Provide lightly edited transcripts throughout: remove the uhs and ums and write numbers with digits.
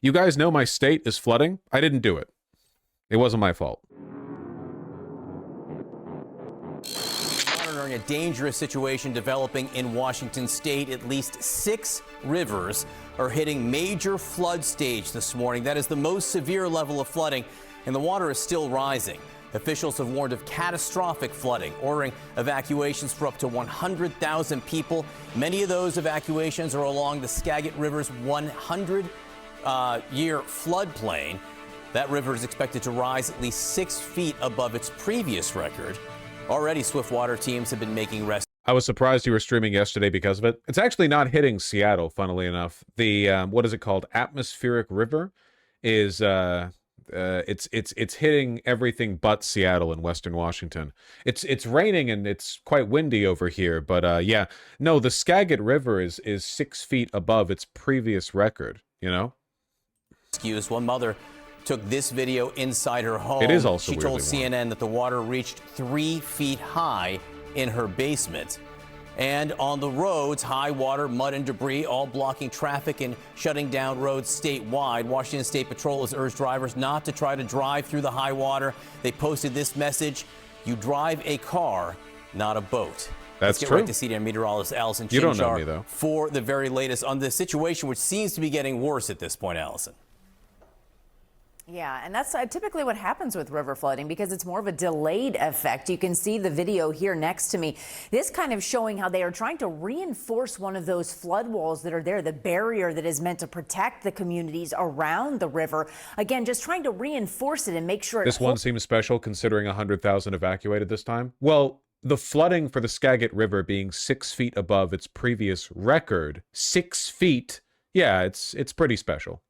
You guys know my state is flooding? I didn't do it. It wasn't my fault. Monitoring a dangerous situation developing in Washington state. At least 6 rivers are hitting major flood stage this morning. That is the most severe level of flooding, and the water is still rising. Officials have warned of catastrophic flooding, ordering evacuations for up to 100,000 people. Many of those evacuations are along the Skagit River's 100-year floodplain. That river is expected to rise at least 6 feet above its previous record. Already, swiftwater teams have been making rescue. I was surprised you were streaming yesterday because of it. It's actually not hitting Seattle, funnily enough. The, what is it called? Atmospheric river is, it's hitting everything but Seattle and Western Washington. It's raining and it's quite windy over here, but yeah. No, the Skagit River is 6 feet above its previous record, you know? One mother took this video inside her home. It is also She told weirdly warm. CNN that the water reached 3 feet high in her basement. And on the roads, high water, mud and debris, all blocking traffic and shutting down roads statewide. Washington State Patrol has urged drivers not to try to drive through the high water. They posted this message: you drive a car, not a boat. That's Let's get true. right to CDN meteorologist Allison You don't know Chinchar me, though. for the very latest on this situation, which seems to be getting worse at this point, Allison. Yeah, and that's typically what happens with river flooding because it's more of a delayed effect. You can see the video here next to me. This kind of showing how they are trying to reinforce one of those flood walls that are there, the barrier that is meant to protect the communities around the river. Again, just trying to reinforce it and make sure This one seems special considering 100,000 evacuated this time. Well, the flooding for the Skagit River being 6 feet above its previous record, 6 feet, yeah, it's pretty special.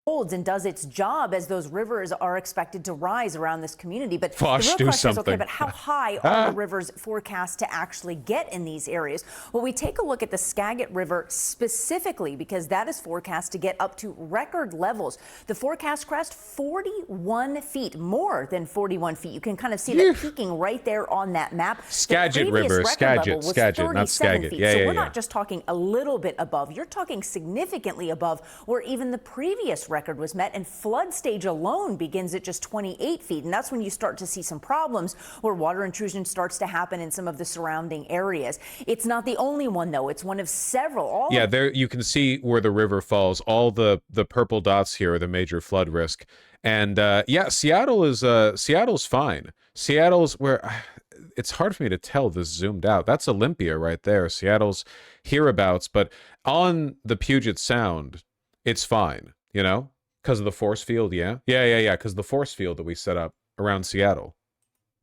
holds and does its job as those rivers are expected to rise around this community. But Fosh, the real do question is, okay, something. but how high are the rivers forecast to actually get in these areas? Well, we take a look at the Skagit River specifically because that is forecast to get up to record levels. The forecast crest 41 feet, more than 41 feet. You can kind of see that peaking right there on that map. Skagit the previous River, record Skagit, level was Skagit, not 37 Skagit. feet. Yeah, so yeah, we're yeah. not just talking a little bit above. You're talking significantly above where even the previous record was met, and flood stage alone begins at just 28 feet. And that's when you start to see some problems where water intrusion starts to happen in some of the surrounding areas. It's not the only one, though. It's one of several. Yeah, there you can see where the river falls. All the purple dots here are the major flood risk. And yeah, Seattle's fine. Seattle's where it's hard for me to tell this zoomed out. That's Olympia right there. Seattle's hereabouts, but on the Puget Sound, it's fine, you know? Because of the force field, yeah? Yeah, because the force field that we set up around Seattle.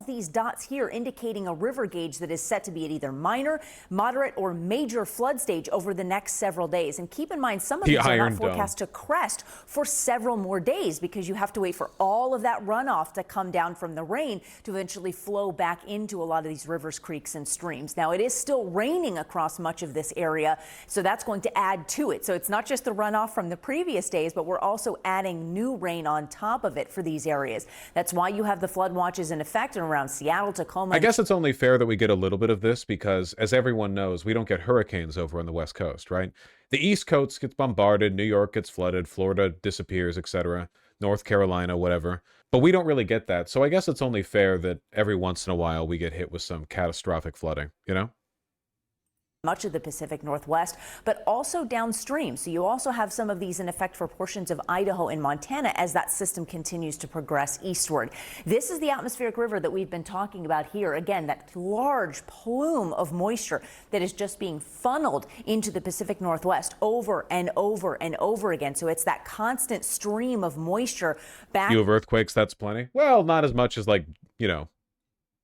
These dots here indicating a river gauge that is set to be at either minor, moderate, or major flood stage over the next several days. And keep in mind, some of these are not forecast to crest for several more days because you have to wait for all of that runoff to come down from the rain to eventually flow back into a lot of these rivers, creeks, and streams. Now, it is still raining across much of this area, so that's going to add to it. So it's not just the runoff from the previous days, but we're also adding new rain on top of it for these areas. That's why you have the flood watches in effect around Seattle, Tacoma. I guess it's only fair that we get a little bit of this because, as everyone knows, we don't get hurricanes over on the West Coast, right? The East Coast gets bombarded, New York gets flooded, Florida disappears, etc., North Carolina, whatever. But we don't really get that, so I guess it's only fair that every once in a while we get hit with some catastrophic flooding, you know? Much of the Pacific Northwest, but also downstream. So you also have some of these in effect for portions of Idaho and Montana as that system continues to progress eastward. This is the atmospheric river that we've been talking about here. Again, that large plume of moisture that is just being funneled into the Pacific Northwest over and over and over again. So it's that constant stream of moisture back. You have earthquakes, that's plenty. Well, not as much as, like, you know,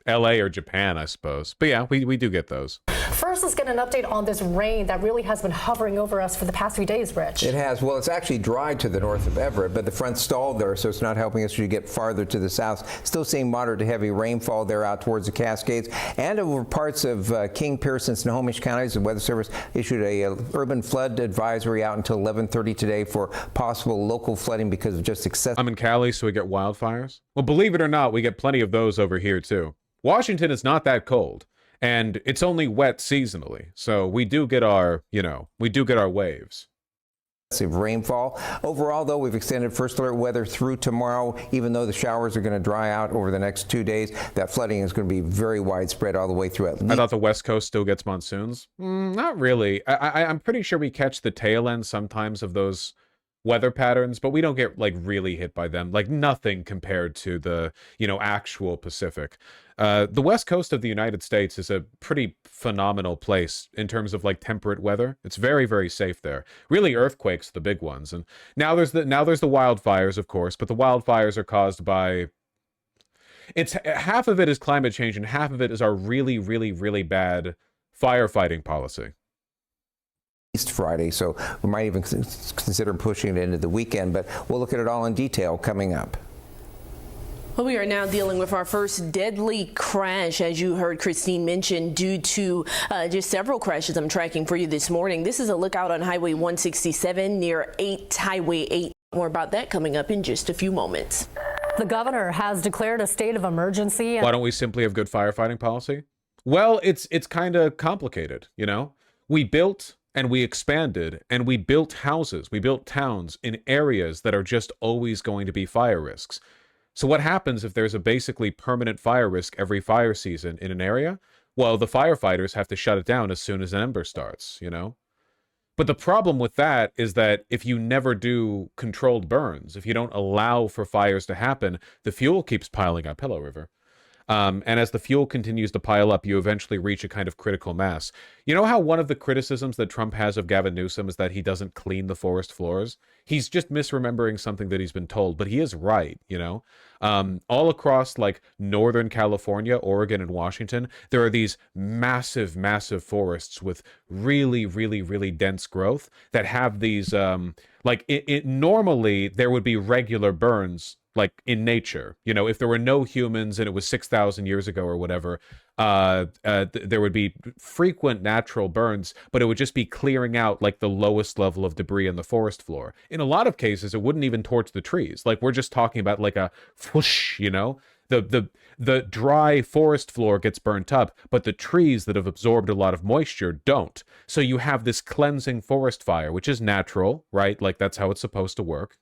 LA or Japan, I suppose. But yeah, we do get those. First, let's get an update on this rain that really has been hovering over us for the past few days, Rich. It has. Well, it's actually dried to the north of Everett, but the front stalled there, so it's not helping us as you get farther to the south. Still seeing moderate to heavy rainfall there out towards the Cascades and over parts of King, Pierce, and Snohomish counties. The Weather Service issued a urban flood advisory out until 11:30 today for possible local flooding because of just excessive. I'm in Cali, so we get wildfires. Well, believe it or not, we get plenty of those over here, too. Washington is not that cold. And it's only wet seasonally, so we do get our, you know, we do get our waves. rainfall. Overall, though, we've extended first alert weather through tomorrow. Even though the showers are going to dry out over the next 2 days, that flooding is going to be very widespread all the way through. I thought the West Coast still gets monsoons. Not really. I'm pretty sure we catch the tail end sometimes of those weather patterns, but we don't get like really hit by them. Like nothing compared to the, actual Pacific. The West Coast of the United States is a pretty phenomenal place in terms of like temperate weather. It's very, very safe there. Really, earthquakes, the big ones. And now there's the wildfires, of course, but the wildfires are caused by, it's half of it is climate change and half of it is our really, really, really bad firefighting policy. Friday, so we might even consider pushing it into the weekend, but we'll look at it all in detail coming up. Well, we are now dealing with our first deadly crash, as you heard Christine mention, due to just several crashes I'm tracking for you this morning. This is a lookout on Highway 167 near Highway 8. More about that coming up in just a few moments. The governor has declared a state of emergency. Why don't we simply have good firefighting policy? Well, it's kind of complicated, We built and we expanded and we built houses, we built towns in areas that are just always going to be fire risks. So what happens if there's a basically permanent fire risk every fire season in an area? Well, the firefighters have to shut it down as soon as an ember starts, But the problem with that is that if you never do controlled burns, if you don't allow for fires to happen, the fuel keeps piling up. Hello, River. And as the fuel continues to pile up, you eventually reach a kind of critical mass. You know how one of the criticisms that Trump has of Gavin Newsom is that he doesn't clean the forest floors? He's just misremembering something that he's been told, but he is right, all across like Northern California, Oregon, and Washington, there are these massive, massive forests with really, really, really dense growth that have these, normally there would be regular burns like in nature, if there were no humans and it was 6,000 years ago or whatever, there would be frequent natural burns, but it would just be clearing out like the lowest level of debris on the forest floor. In a lot of cases, it wouldn't even torch the trees. Like we're just talking about like a whoosh, the dry forest floor gets burnt up, but the trees that have absorbed a lot of moisture don't. So you have this cleansing forest fire, which is natural, right? Like that's how it's supposed to work,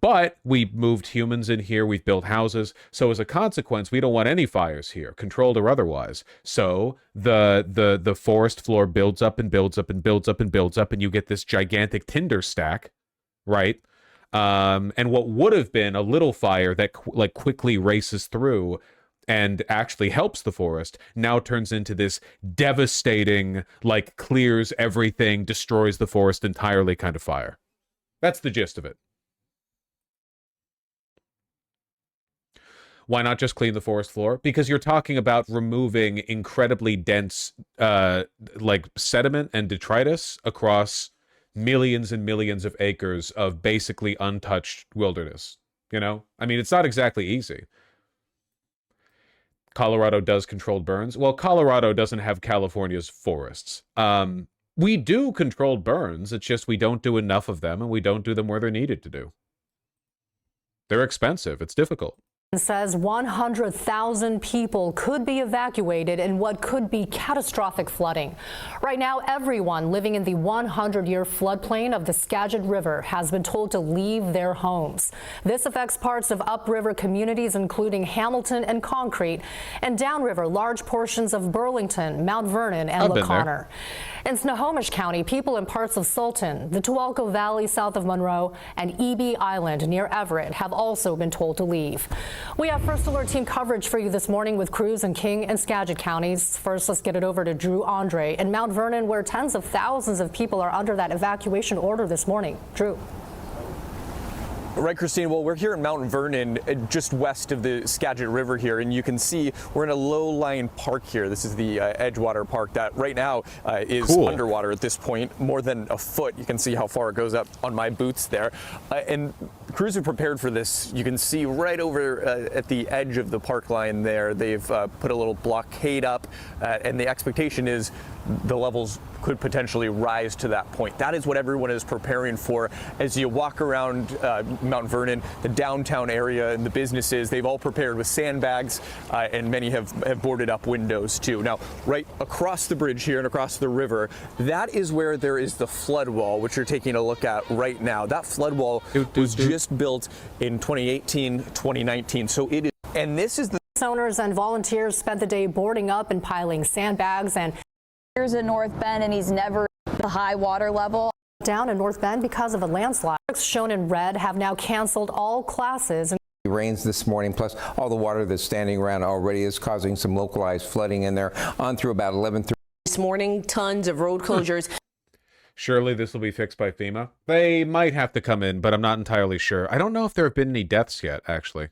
but we moved humans in here, we've built houses. So as a consequence, we don't want any fires here, controlled or otherwise. So the forest floor builds up and builds up and builds up and builds up, and you get this gigantic tinder stack, right? And what would have been a little fire that quickly races through and actually helps the forest now turns into this devastating, clears everything, destroys the forest entirely kind of fire. That's the gist of it. Why not just clean the forest floor? Because you're talking about removing incredibly dense, sediment and detritus across millions and millions of acres of basically untouched wilderness. It's not exactly easy. Colorado does controlled burns. Well, Colorado doesn't have California's forests. We do controlled burns. It's just we don't do enough of them, and we don't do them where they're needed to do. They're expensive. It's difficult. Says 100,000 people could be evacuated in what could be catastrophic flooding. Right now, everyone living in the 100-year floodplain of the Skagit River has been told to leave their homes. This affects parts of upriver communities, including Hamilton and Concrete, and downriver large portions of Burlington, Mount Vernon, and La Conner. In Snohomish County, people in parts of Sultan, the Tualco Valley south of Monroe, and EB Island near Everett have also been told to leave. We have First Alert team coverage for you this morning with crews in King and Skagit counties. First, let's get it over to Drew Andre in Mount Vernon, where tens of thousands of people are under that evacuation order this morning. Drew. Right, Christine. Well, we're here in Mount Vernon, just west of the Skagit River here, and you can see we're in a low-lying park here. This is the Edgewater Park that right now is underwater at this point, more than a foot. You can see how far it goes up on my boots there. And crews are prepared for this. You can see right over at the edge of the park line there, they've put a little blockade up, and the expectation is the levels could potentially rise to that point. That is what everyone is preparing for. As you walk around Mount Vernon, the downtown area and the businesses, they've all prepared with sandbags, and many have boarded up windows too. Now, right across the bridge here and across the river, that is where there is the flood wall, which you're taking a look at right now. That flood wall was just built in 2018, 2019. So it is, and this is the owners and volunteers spent the day boarding up and piling sandbags. And here's in North Bend, and he's never the high water level. Down in North Bend because of a landslide. Shown in red have now canceled all classes. Rains this morning, plus all the water that's standing around already is causing some localized flooding in there on through about 11:30. This morning, tons of road closures. Surely this will be fixed by FEMA. They might have to come in, but I'm not entirely sure. I don't know if there have been any deaths yet, actually.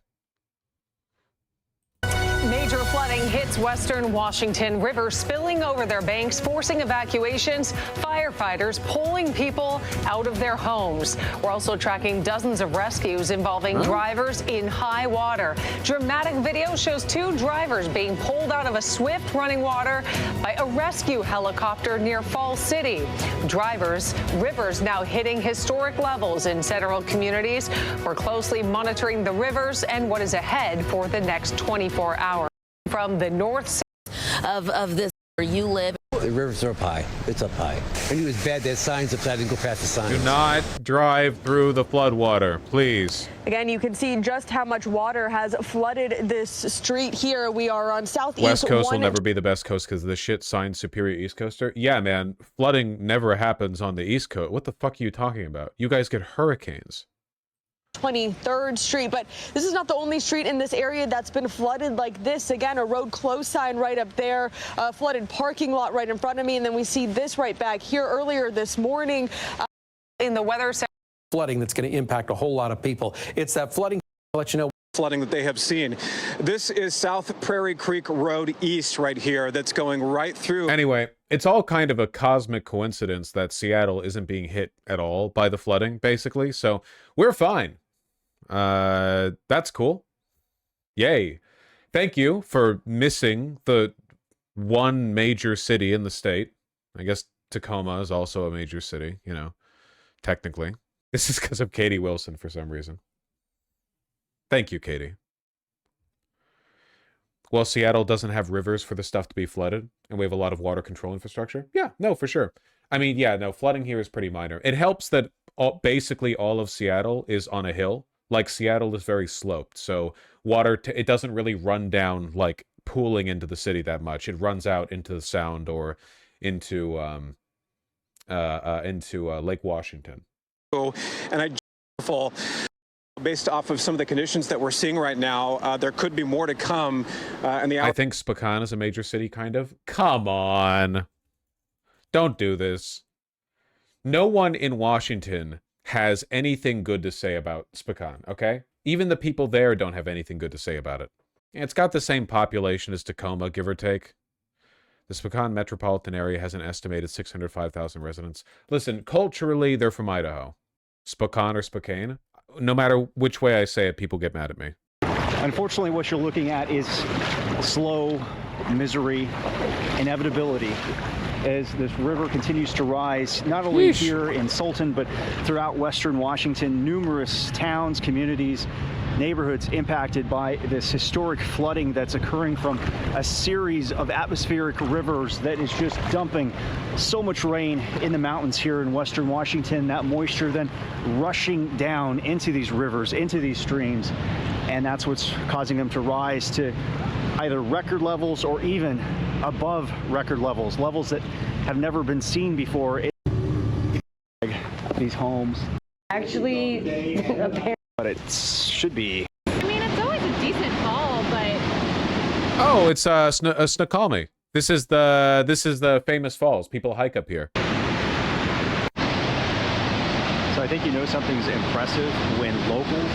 Major flooding hits western Washington. Rivers spilling over their banks, forcing evacuations. Firefighters pulling people out of their homes. We're also tracking dozens of rescues involving drivers in high water. Dramatic video shows 2 drivers being pulled out of a swift running water by a rescue helicopter near Falls City. Rivers now hitting historic levels in several communities. We're closely monitoring the rivers and what is ahead for the next 24 hours. From the north of this where you live. The rivers are up high. It's up high. I knew it was bad. There's signs upside. I didn't go past the signs. Do not drive through the floodwater, please. Again, you can see just how much water has flooded this street here. We are on Southeast West Coast will never be the best coast because the shit signed superior East Coaster. Yeah, man, flooding never happens on the East Coast. What the fuck are you talking about? You guys get hurricanes. 23rd Street, but this is not the only street in this area that's been flooded like this. Again, a road closed sign right up there, a flooded parking lot right in front of me, and then we see this right back here earlier this morning. In the weather center. Flooding that's going to impact a whole lot of people. It's that flooding. I'll let you know. Flooding that they have seen. This is South Prairie Creek Road East right here that's going right through. Anyway, it's all kind of a cosmic coincidence that Seattle isn't being hit at all by the flooding, basically. So we're fine. That's cool. Yay. Thank you for missing the one major city in the state. I guess Tacoma is also a major city, you know, technically. This is because of Katie Wilson for some reason. Thank you, Katie. Well, Seattle doesn't have rivers for the stuff to be flooded, and we have a lot of water control infrastructure. Yeah, no, for sure. I mean, yeah, no, flooding here is pretty minor. It helps that basically all of Seattle is on a hill. Like, Seattle is very sloped, so water, it doesn't really run down, like, pooling into the city that much. It runs out into the Sound or into Lake Washington. And based off of some of the conditions that we're seeing right now, there could be more to come. I think Spokane is a major city, kind of. Come on. Don't do this. No one in Washington has anything good to say about Spokane, okay? Even the people there don't have anything good to say about it. It's got the same population as Tacoma, give or take. The Spokane metropolitan area has an estimated 605,000 residents. Listen, culturally, they're from Idaho. Spokane or Spokane, no matter which way I say it, people get mad at me. Unfortunately, what you're looking at is slow misery, inevitability, as this river continues to rise, not only here in Sultan, but throughout western Washington. Numerous towns, communities, neighborhoods impacted by this historic flooding that's occurring from a series of atmospheric rivers that is just dumping so much rain in the mountains here in western Washington. That moisture then rushing down into these rivers, into these streams, and that's what's causing them to rise to either record levels or even above record levels, levels that have never been seen before in these homes. Actually, but it should be. I mean, it's always a decent fall, but oh, it's Snoqualmie. This is the famous falls. People hike up here. So I think you know something's impressive when locals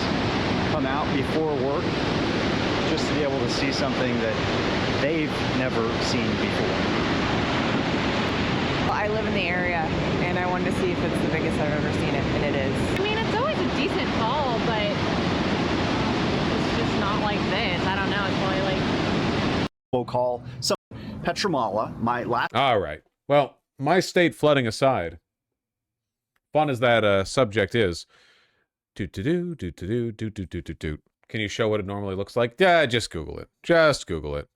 come out before work just to be able to see something that they've never seen before. Well, I live in the area, and I wanted to see if it's the biggest I've ever seen it, and it is. I mean, it's always a decent fall, but it's just not like this. I don't know. It's probably like. We'll call some Petramala. My last. All right. Well, my state flooding aside, fun as that subject is, can you show what it normally looks like? Yeah, just Google it. Just Google it.